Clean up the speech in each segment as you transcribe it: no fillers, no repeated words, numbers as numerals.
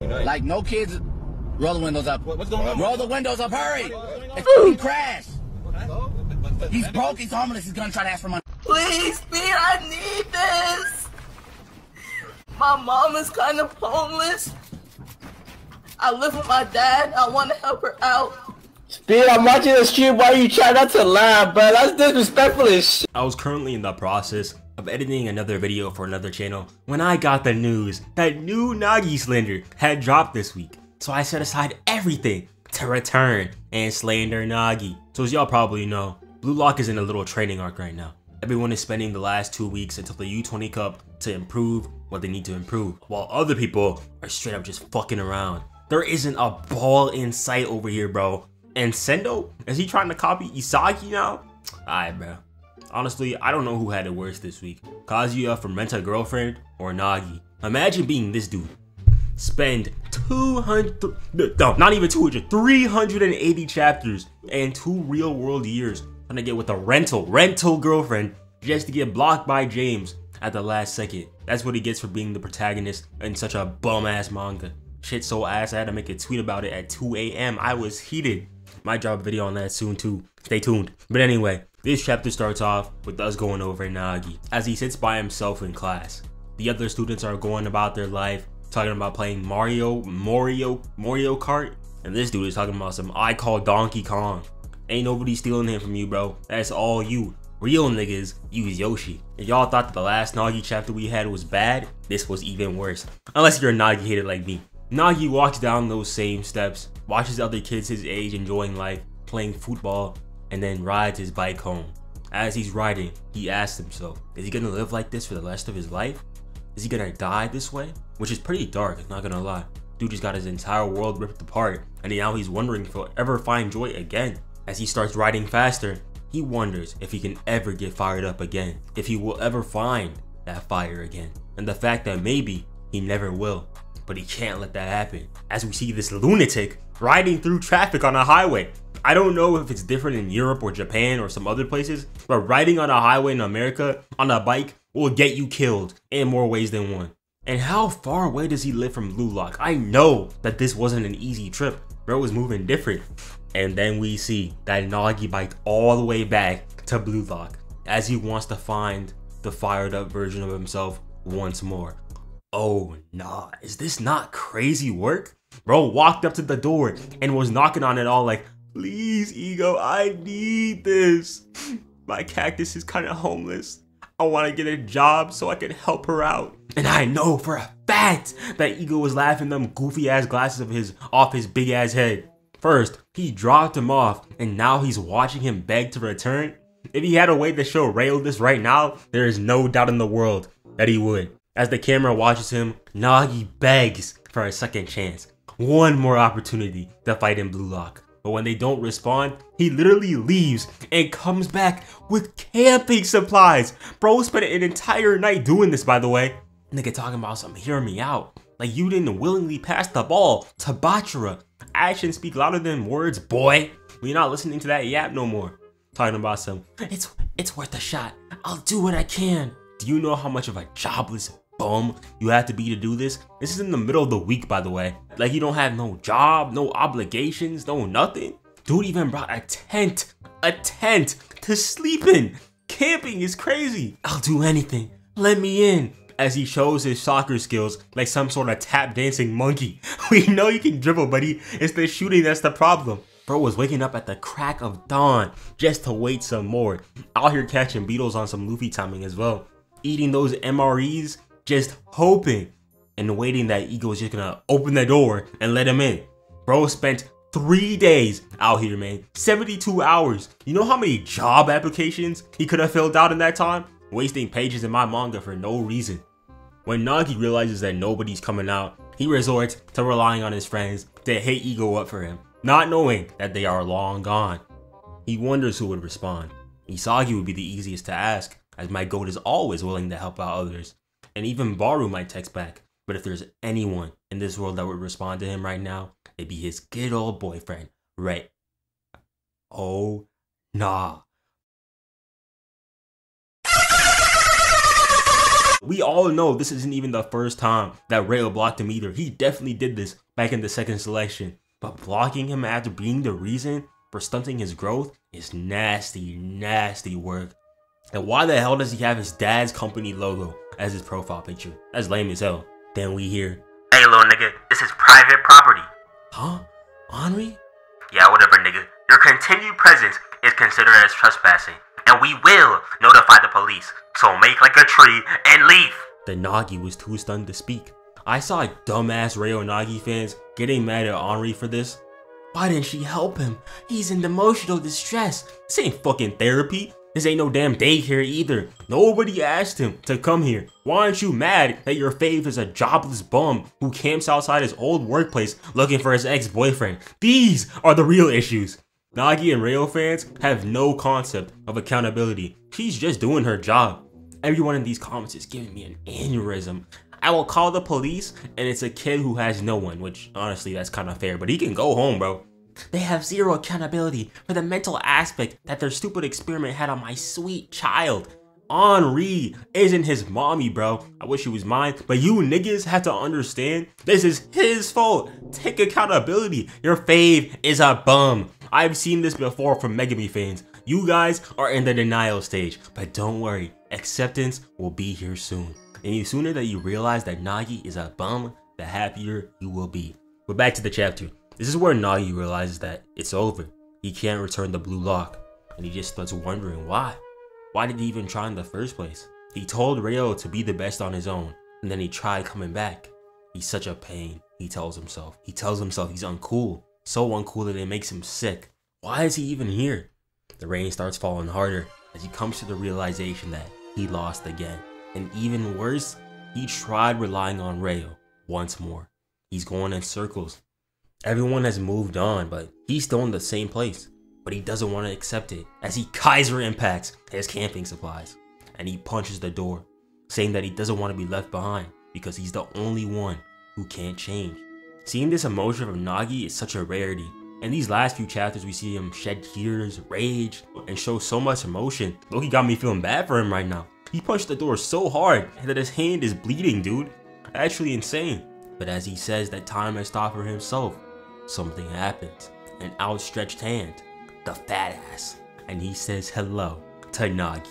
Like, no kids. Roll the windows up. What's going on? Roll the windows up, hurry! It's crashed. He's broke, he's homeless, he's gonna try to ask for money. Please, Speed, I need this. My mom is kind of homeless. I live with my dad. I want to help her out. Speed, I'm watching the stream while you try not to laugh, bro. That's disrespectful as shit. I was currently in the process of editing another video for another channel when I got the news that new Nagi slander had dropped this week. So I set aside everything to return and slander Nagi. So as y'all probably know, Blue Lock is in a little training arc right now. Everyone is spending the last 2 weeks until the U20 Cup to improve what they need to improve, while other people are straight up just fucking around. There isn't a ball in sight over here, bro. And Sendo, is he trying to copy Isagi now? Alright, bro. Honestly, I don't know who had it worse this week. Kazuya from Rent a Girlfriend or Nagi. Imagine being this dude. Spend 380 chapters and 2 real world years trying to get with a rental girlfriend just to get blocked by James at the last second. That's what he gets for being the protagonist in such a bum ass manga. Shit so ass I had to make a tweet about it at 2 AM. I was heated. Might drop a video on that soon too. Stay tuned. But anyway, this chapter starts off with us going over Nagi as he sits by himself in class. The other students are going about their life, talking about playing Mario Kart, and this dude is talking about some I call Donkey Kong. Ain't nobody stealing him from you, bro. That's all you. Real niggas use Yoshi. If y'all thought that the last Nagi chapter we had was bad, this was even worse. Unless you're a Nagi hater like me. Nagi walks down those same steps, watches other kids his age enjoying life, playing football, and then rides his bike home. As he's riding, he asks himself, is he gonna live like this for the rest of his life? Is he gonna die this way? Which is pretty dark, not gonna lie. Dude just got his entire world ripped apart, and now he's wondering if he'll ever find joy again. As he starts riding faster, he wonders if he can ever get fired up again, if he will ever find that fire again, and the fact that maybe he never will. But he can't let that happen, as we see this lunatic riding through traffic on a highway. I don't know if it's different in Europe or Japan or some other places, but riding on a highway in America on a bike will get you killed in more ways than one. And how far away does he live from Blue Lock? I know that this wasn't an easy trip. Bro was moving different. And then we see that Nagi biked all the way back to Blue Lock as he wants to find the fired up version of himself once more. Oh nah, is this not crazy work? Bro walked up to the door and was knocking on it all like, please Ego, I need this. My cactus is kind of homeless. I want to get a job so I can help her out. And I know for a fact that Ego was laughing them goofy ass glasses of his off his big ass head. First, he dropped him off and now he's watching him beg to return. If he had a way to show Rail this right now, there is no doubt in the world that he would. As the camera watches him, Nagi begs for a second chance. One more opportunity to fight in Blue Lock. But when they don't respond, he literally leaves and comes back with camping supplies. Bro spent an entire night doing this, by the way. Nigga talking about some hear me out. Like you didn't willingly pass the ball to Bachara. Actions speak louder than words, boy. We're not listening to that yap no more. Talking about some, it's worth a shot. I'll do what I can. Do you know how much of a jobless bum you have to be to do this? This is in the middle of the week, by the way. Like you don't have no job, no obligations, no nothing. Dude even brought a tent to sleep in. Camping is crazy. I'll do anything, let me in. As he shows his soccer skills like some sort of tap dancing monkey. We know you can dribble, buddy. It's the shooting that's the problem. Bro was waking up at the crack of dawn just to wait some more. Out here catching beetles on some Luffy timing as well. Eating those MREs, just hoping and waiting that Ego's just gonna open the door and let him in. Bro spent 3 days out here, man. 72 hours. You know how many job applications he could have filled out in that time? Wasting pages in my manga for no reason. When Nagi realizes that nobody's coming out, he resorts to relying on his friends to hit Ego up for him, not knowing that they are long gone. He wonders who would respond. Isagi would be the easiest to ask, as my goat is always willing to help out others. And even Baru might text back, but if there's anyone in this world that would respond to him right now, it'd be his good old boyfriend, Ray. Oh, nah. We all know this isn't even the first time that Rayo blocked him either. He definitely did this back in the second selection. But blocking him after being the reason for stunting his growth is nasty, nasty work. And why the hell does he have his dad's company logo as his profile picture? That's lame as hell. Then we hear, "Hey, little nigga, this is private property." huh? Henri? "Yeah, whatever, nigga. Your continued presence is considered as trespassing, and we will notify the police. So make like a tree and leave." The Nagi was too stunned to speak. I saw dumbass Rayo Nagi fans getting mad at Henri for this. Why didn't she help him? He's in emotional distress. This ain't fucking therapy. This ain't no damn daycare either. Nobody asked him to come here. Why aren't you mad that your fave is a jobless bum who camps outside his old workplace looking for his ex-boyfriend? These are the real issues. Nagi and Rayo fans have no concept of accountability. She's just doing her job. Everyone in these comments is giving me an aneurysm. I will call the police, and it's a kid who has no one, which honestly that's kind of fair, but he can go home, bro. They have zero accountability for the mental aspect that their stupid experiment had on my sweet child. Henri isn't his mommy, bro. I wish he was mine, but you niggas have to understand this is his fault. Take accountability. Your fave is a bum. I've seen this before from Megami fans. You guys are in the denial stage, but don't worry, acceptance will be here soon. And the sooner that you realize that Nagi is a bum, the happier you will be. But back to the chapter. This is where Nagi realizes that it's over. He can't return the blue lock, and he just starts wondering why. Why did he even try in the first place? He told Rayo to be the best on his own, and then he tried coming back. He's such a pain, he tells himself. He tells himself he's uncool, so uncool that it makes him sick. Why is he even here? The rain starts falling harder as he comes to the realization that he lost again. And even worse, he tried relying on Rayo once more. He's going in circles. Everyone has moved on, but he's still in the same place. But he doesn't want to accept it as he Kaiser impacts his camping supplies. And he punches the door, saying that he doesn't want to be left behind because he's the only one who can't change. Seeing this emotion from Nagi is such a rarity. In these last few chapters, we see him shed tears, rage, and show so much emotion. Loki got me feeling bad for him right now. He punched the door so hard that his hand is bleeding, dude. Actually insane. But as he says that time has stopped for himself, something happens. An outstretched hand. The fat ass. And he says hello to Nagi.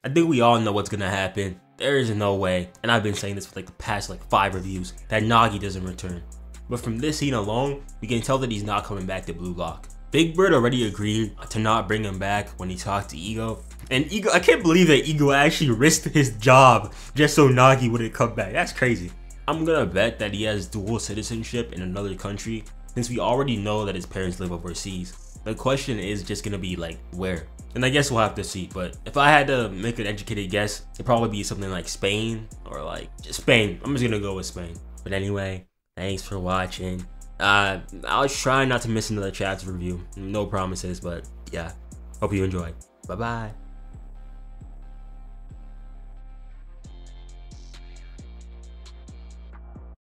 I think we all know what's gonna happen. There is no way, and I've been saying this for like the past 5 reviews, that Nagi doesn't return. But from this scene alone, we can tell that he's not coming back to Blue Lock. Big Bird already agreed to not bring him back when he talked to Ego. And Ego, I can't believe that Ego actually risked his job just so Nagi wouldn't come back. That's crazy. I'm gonna bet that he has dual citizenship in another country, since we already know that his parents live overseas. The question is just gonna be where? And I guess we'll have to see, but if I had to make an educated guess, it'd probably be something like Spain or just Spain. I'm just gonna go with Spain. But anyway, thanks for watching. I'll try not to miss another chapter review. No promises, but yeah. Hope you enjoyed. Bye-bye.